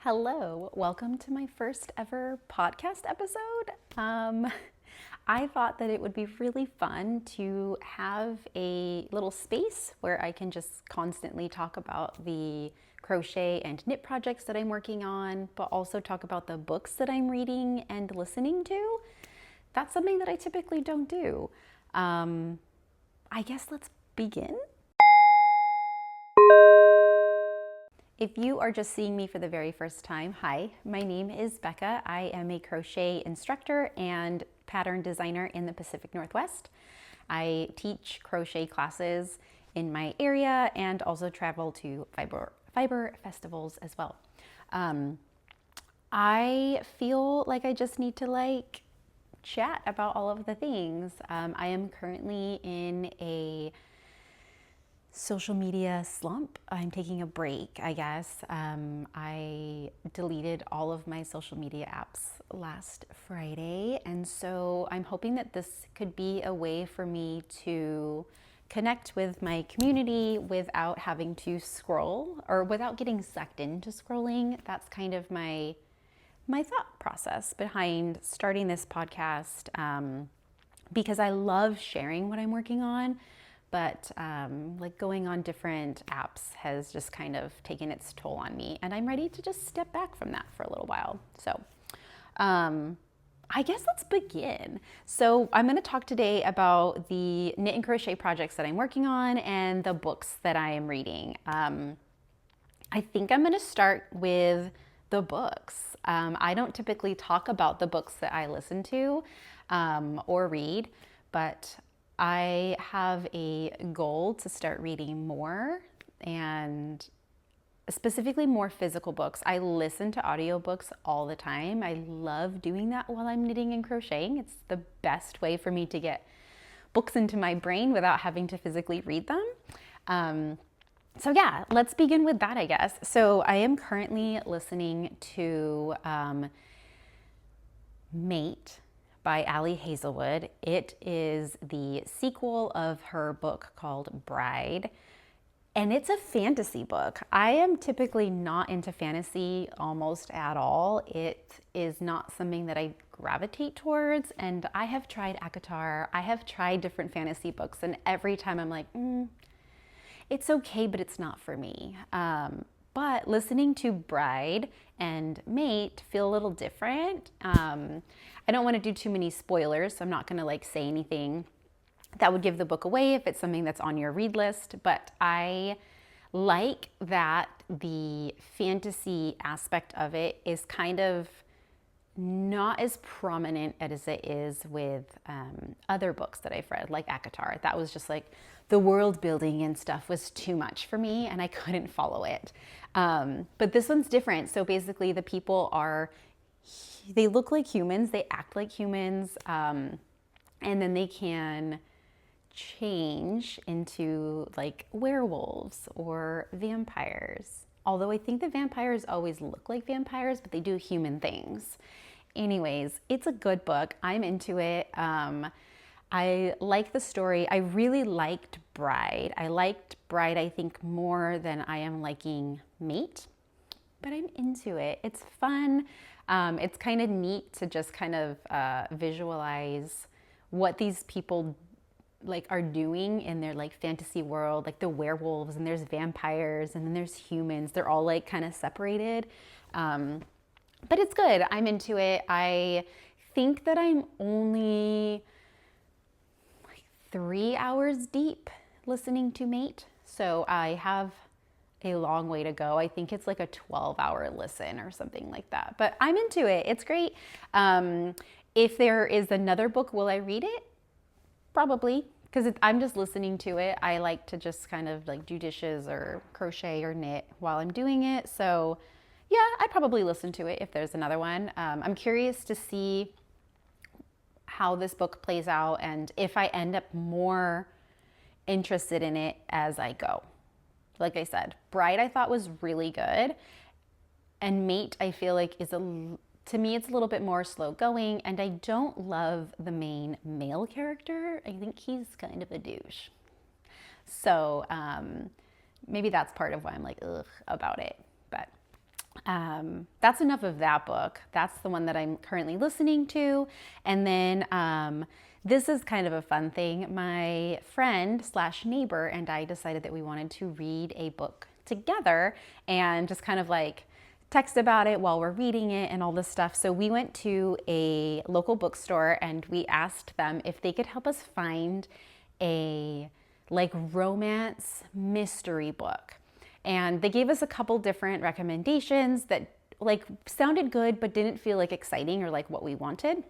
Hello, welcome to my first ever podcast episode. I thought that it would be really fun to have a little space where I can just constantly talk about the crochet and knit projects that I'm working on, but also talk about the books that I'm reading and listening to. That's something that I typically don't do. I guess let's begin. If you are just seeing me for the very first time, hi, my name is Becca. I am a crochet instructor and pattern designer in the Pacific Northwest. I teach crochet classes in my area and also travel to fiber festivals as well. I feel like I just need to chat about all of the things. I am currently in a social media slump. I'm taking a break, I guess. I deleted all of my social media apps last Friday, and so I'm hoping that this could be a way for me to connect with my community without having to scroll or without getting sucked into scrolling. That's kind of my thought process behind starting this podcast, because I love sharing what I'm working on. But going on different apps has just kind of taken its toll on me, and I'm ready to just step back from that for a little while. So I guess let's begin. So I'm going to talk today about the knit and crochet projects that I'm working on and the books that I am reading. I think I'm going to start with the books. I don't typically talk about the books that I listen to or read, but I have a goal to start reading more, and specifically more physical books. I listen to audiobooks all the time. I love doing that while I'm knitting and crocheting. It's the best way for me to get books into my brain without having to physically read them. So yeah, let's begin with that, I guess. So I am currently listening to Mate by Ali Hazelwood. It is the sequel of her book called Bride, and it's a fantasy book. I am typically not into fantasy almost at all. It is not something that I gravitate towards, and I have tried ACOTAR, I have tried different fantasy books, and every time I'm like, it's okay, but it's not for me. But listening to Bride and Mate feel a little different. I don't want to do too many spoilers, so I'm not going to say anything that would give the book away if it's something that's on your read list. But I like that the fantasy aspect of it is kind of not as prominent as it is with other books that I've read, like ACOTAR. That was just the world building and stuff was too much for me, and I couldn't follow it. But this one's different. So basically the people they look like humans, they act like humans, and then they can change into werewolves or vampires. Although I think the vampires always look like vampires, but they do human things. Anyways, it's a good book. I'm into it. I like the story. I really liked Bride. I liked Bride, I think, more than I am liking Mate, but I'm into it. It's fun. It's kind of neat to just kind of visualize what these people are doing in their fantasy world, the werewolves, and there's vampires, and then there's humans. They're all kind of separated. But it's good. I'm into it. I think that I'm only 3 hours deep listening to Mate. So I have a long way to go. I think it's a 12-hour listen or something like that. But I'm into it. It's great. If there is another book, will I read it? Probably, because I'm just listening to it. I like to just kind of do dishes or crochet or knit while I'm doing it. So yeah, I'd probably listen to it if there's another one. I'm curious to see how this book plays out and if I end up more interested in it as I go. Like I said, Bride I thought was really good, and Mate I feel to me it's a little bit more slow going, and I don't love the main male character. I think he's kind of a douche. So maybe that's part of why I'm ugh about it. But That's enough of that book. That's the one that I'm currently listening to. And then this is kind of a fun thing. My friend slash neighbor and I decided that we wanted to read a book together and just kind of like text about it while we're reading it and all this stuff. So we went to a local bookstore and we asked them if they could help us find a like romance mystery book. And they gave us a couple different recommendations that like sounded good but didn't feel like exciting or like what we wanted.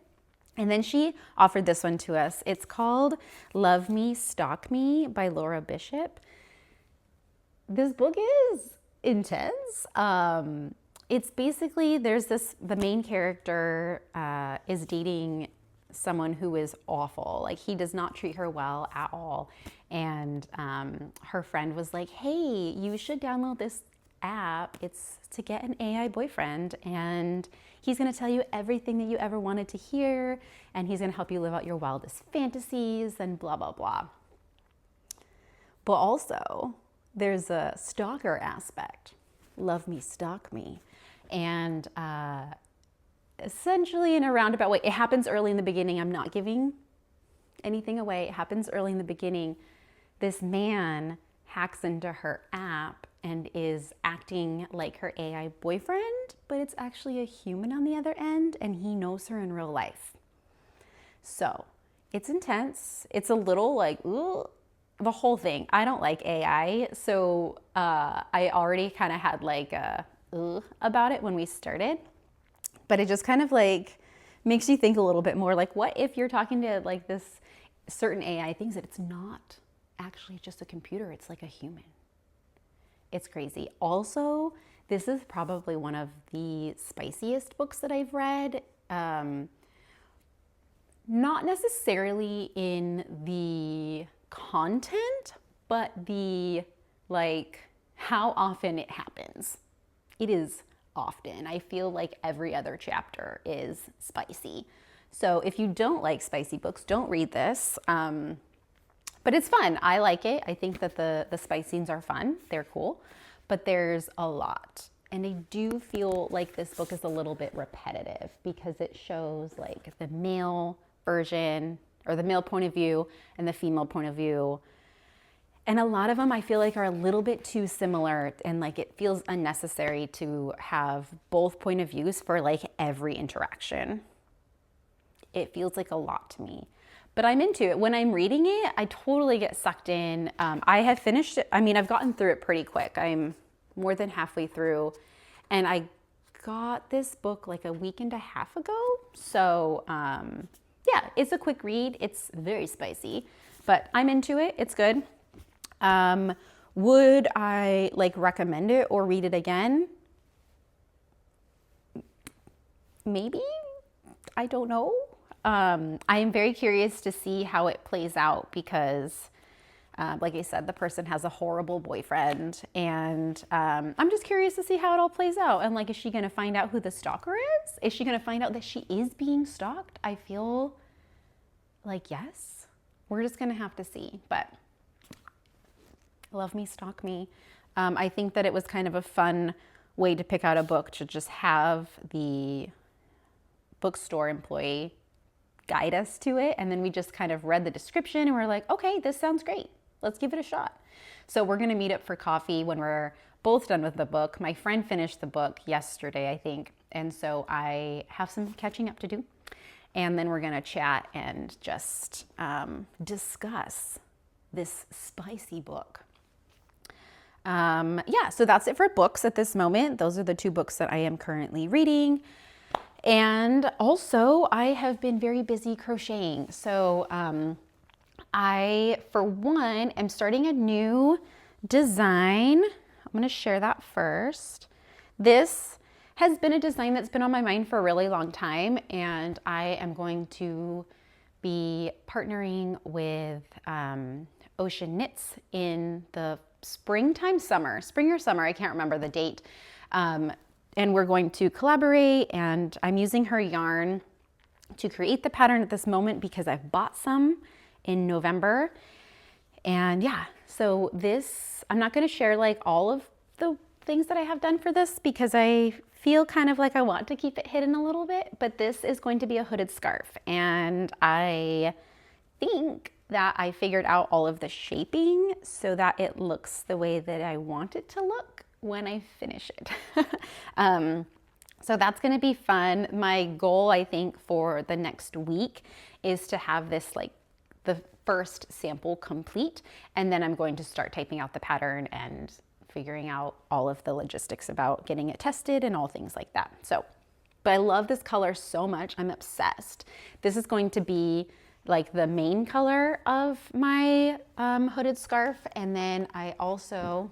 And then she offered this one to us. It's called Love Me, Stalk Me by Laura Bishop. This book is intense. It's basically, the main character is dating someone who is awful. Like he does not treat her well at all. And her friend was like, hey, you should download this app. It's to get an AI boyfriend and he's gonna tell you everything that you ever wanted to hear and he's gonna help you live out your wildest fantasies and blah, blah, blah. But also there's a stalker aspect. Love me, stalk me. And essentially in a roundabout way, it happens early in the beginning. I'm not giving anything away. It happens early in the beginning. This man hacks into her app and is acting like her AI boyfriend, but it's actually a human on the other end and he knows her in real life. So it's intense. It's a little like, ooh, the whole thing. I don't like AI. So I already kind of had like a about it when we started, but it just kind of like makes you think a little bit more like, what if you're talking to like this certain AI things that it's not actually just a computer, it's like a human. It's crazy. Also, this is probably one of the spiciest books that I've read. Not necessarily in the content, but the like how often it happens. It is often. I feel like every other chapter is spicy. So if you don't like spicy books, don't read this. But it's fun. I like it. I think that the spice scenes are fun. They're cool. But there's a lot. And I do feel like this book is a little bit repetitive because it shows like the male version or the male point of view and the female point of view. And a lot of them I feel like are a little bit too similar and like it feels unnecessary to have both point of views for like every interaction. It feels like a lot to me. But I'm into it. When I'm reading it, I totally get sucked in. I have finished it. I mean, I've gotten through it pretty quick. I'm more than halfway through. And I got this book like a week and a half ago. So yeah, it's a quick read. It's very spicy, but I'm into it. It's good. Would I like recommend it or read it again? Maybe. I don't know. I am very curious to see how it plays out because, like I said, the person has a horrible boyfriend and I'm just curious to see how it all plays out. And like, is she going to find out who the stalker is? Is she going to find out that she is being stalked? I feel like yes. We're just going to have to see. But Love Me, Stalk Me. I think that it was kind of a fun way to pick out a book to just have the bookstore employee guide us to it. And then we just kind of read the description and we're like, okay, this sounds great. Let's give it a shot. So we're going to meet up for coffee when we're both done with the book. My friend finished the book yesterday, I think. And so I have some catching up to do. And then we're going to chat and just discuss this spicy book. Yeah, so that's it for books at this moment. Those are the two books that I am currently reading. And also, I have been very busy crocheting. So I, for one, am starting a new design. I'm going to share that first. This has been a design that's been on my mind for a really long time, and I am going to be partnering with Ocean Knits in the spring or summer, I can't remember the date. And we're going to collaborate, and I'm using her yarn to create the pattern at this moment because I've bought some in November. And yeah, so this, I'm not going to share like all of the things that I have done for this because I feel kind of like I want to keep it hidden a little bit, but this is going to be a hooded scarf, and I think that I figured out all of the shaping so that it looks the way that I want it to look when I finish it. So that's going to be fun. My goal, I think, for the next week is to have this like the first sample complete, and then I'm going to start typing out the pattern and figuring out all of the logistics about getting it tested and all things like that. So, but I love this color so much. I'm obsessed. This is going to be like the main color of my hooded scarf. And then I also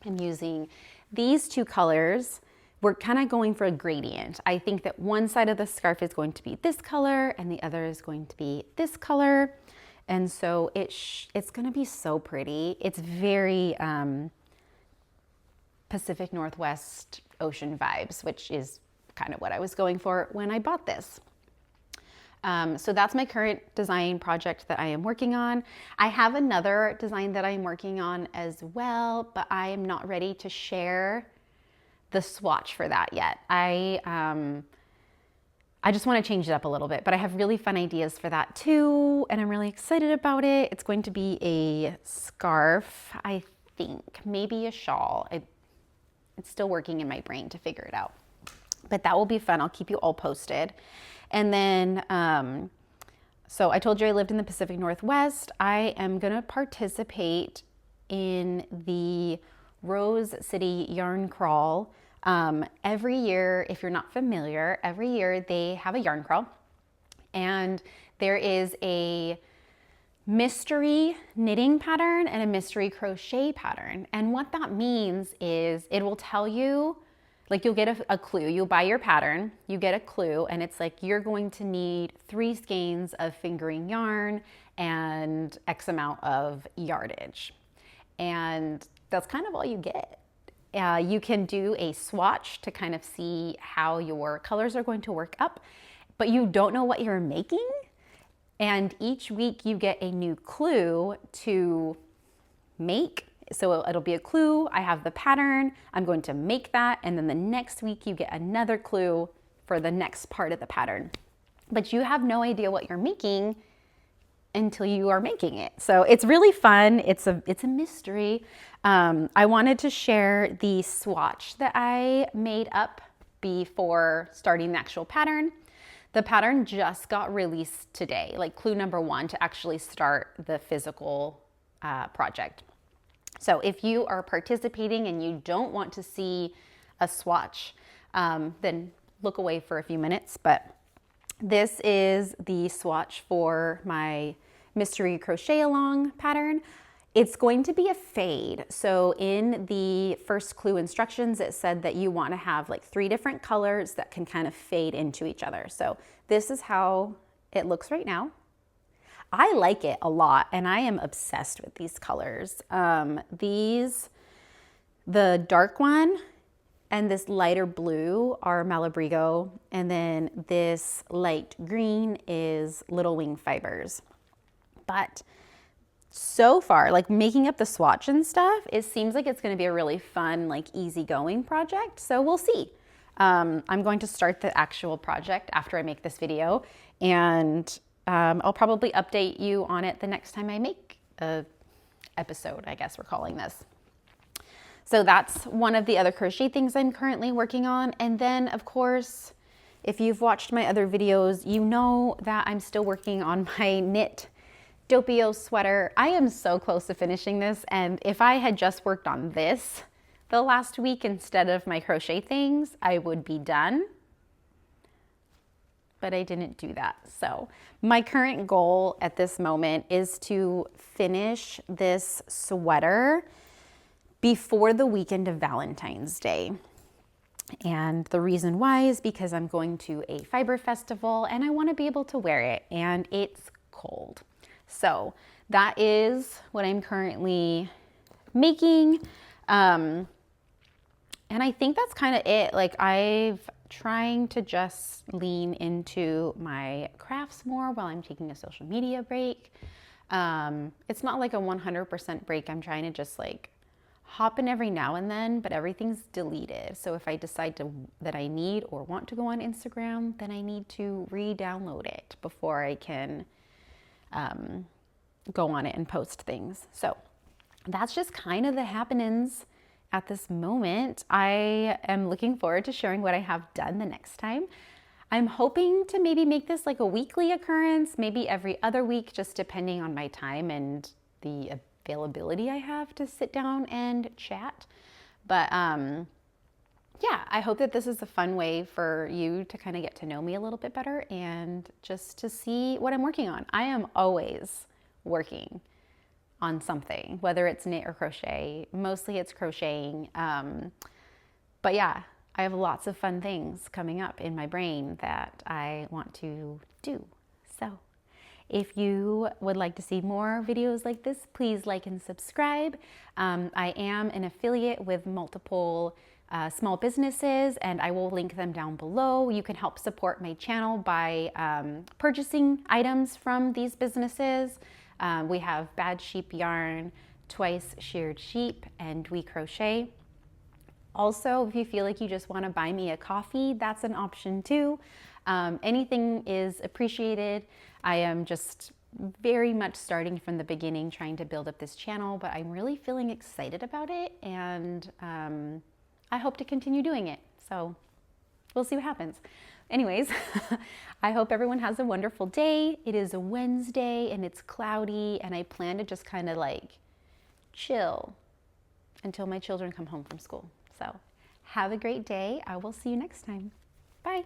am using these two colors. We're kind of going for a gradient. I think that one side of the scarf is going to be this color and the other is going to be this color. And so it's going to be so pretty. It's very Pacific Northwest ocean vibes, which is kind of what I was going for when I bought this. So that's my current design project that I am working on. I have another design that I'm working on as well, but I am not ready to share the swatch for that yet. I just want to change it up a little bit, but I have really fun ideas for that too, and I'm really excited about it. It's going to be a scarf, I think, maybe a shawl. It's still working in my brain to figure it out, but that will be fun. I'll keep you all posted. And then, so I told you I lived in the Pacific Northwest. I am gonna participate in the Rose City Yarn Crawl. Every year, if you're not familiar, every year they have a yarn crawl, and there is a mystery knitting pattern and a mystery crochet pattern. And what that means is it will tell you, like you'll get a clue. You'll buy your pattern, you get a clue, and it's like you're going to need 3 skeins of fingering yarn and X amount of yardage. And that's kind of all you get. You can do a swatch to kind of see how your colors are going to work up, but you don't know what you're making. And each week you get a new clue to make. So it'll be a clue, I have the pattern, I'm going to make that, and then the next week you get another clue for the next part of the pattern. But you have no idea what you're making until you are making it. So it's really fun. It's a mystery. I wanted to share the swatch that I made up before starting the actual pattern. The pattern just got released today, like clue number 1 to actually start the physical project. So if you are participating and you don't want to see a swatch, then look away for a few minutes. But this is the swatch for my mystery crochet along pattern. It's going to be a fade. So in the first clue instructions, it said that you want to have like 3 different colors that can kind of fade into each other. So this is how it looks right now. I like it a lot, and I am obsessed with these colors. The dark one and this lighter blue are Malabrigo, and then this light green is Little Wing Fibers. But so far, like making up the swatch and stuff, it seems like it's going to be a really fun, like easygoing project. So we'll see. I'm going to start the actual project after I make this video, and I'll probably update you on it the next time I make a episode, I guess we're calling this. So that's one of the other crochet things I'm currently working on. And then of course, if you've watched my other videos, you know that I'm still working on my knit Doppio sweater. I am so close to finishing this, and if I had just worked on this the last week instead of my crochet things, I would be done. But I didn't do that. So my current goal at this moment is to finish this sweater before the weekend of Valentine's Day. And the reason why is because I'm going to a fiber festival and I want to be able to wear it, and it's cold. So that is what I'm currently making. And I think that's kind of it. Like I've trying to just lean into my crafts more while I'm taking a social media break. It's not like a 100% break. I'm trying to just like hop in every now and then, but everything's deleted. So if I decide that I need or want to go on Instagram, then I need to re-download it before I can go on it and post things. So that's just kind of the happenings at this moment. I am looking forward to sharing what I have done the next time. I'm hoping to maybe make this like a weekly occurrence, maybe every other week, just depending on my time and the availability I have to sit down and chat. But yeah, I hope that this is a fun way for you to kind of get to know me a little bit better and just to see what I'm working on. I am always working on something, whether it's knit or crochet. Mostly it's crocheting. But yeah, I have lots of fun things coming up in my brain that I want to do. So if you would like to see more videos like this, please like and subscribe. I am an affiliate with multiple small businesses, and I will link them down below. You can help support my channel by purchasing items from these businesses. We have Bad Sheep Yarn, Twice Sheared Sheep, and We Crochet. Also, if you feel like you just want to buy me a coffee, that's an option too. Anything is appreciated. I am just very much starting from the beginning, trying to build up this channel, but I'm really feeling excited about it, and I hope to continue doing it. So we'll see what happens. Anyways, I hope everyone has a wonderful day. It is a Wednesday and it's cloudy, and I plan to just kind of like chill until my children come home from school. So have a great day. I will see you next time. Bye.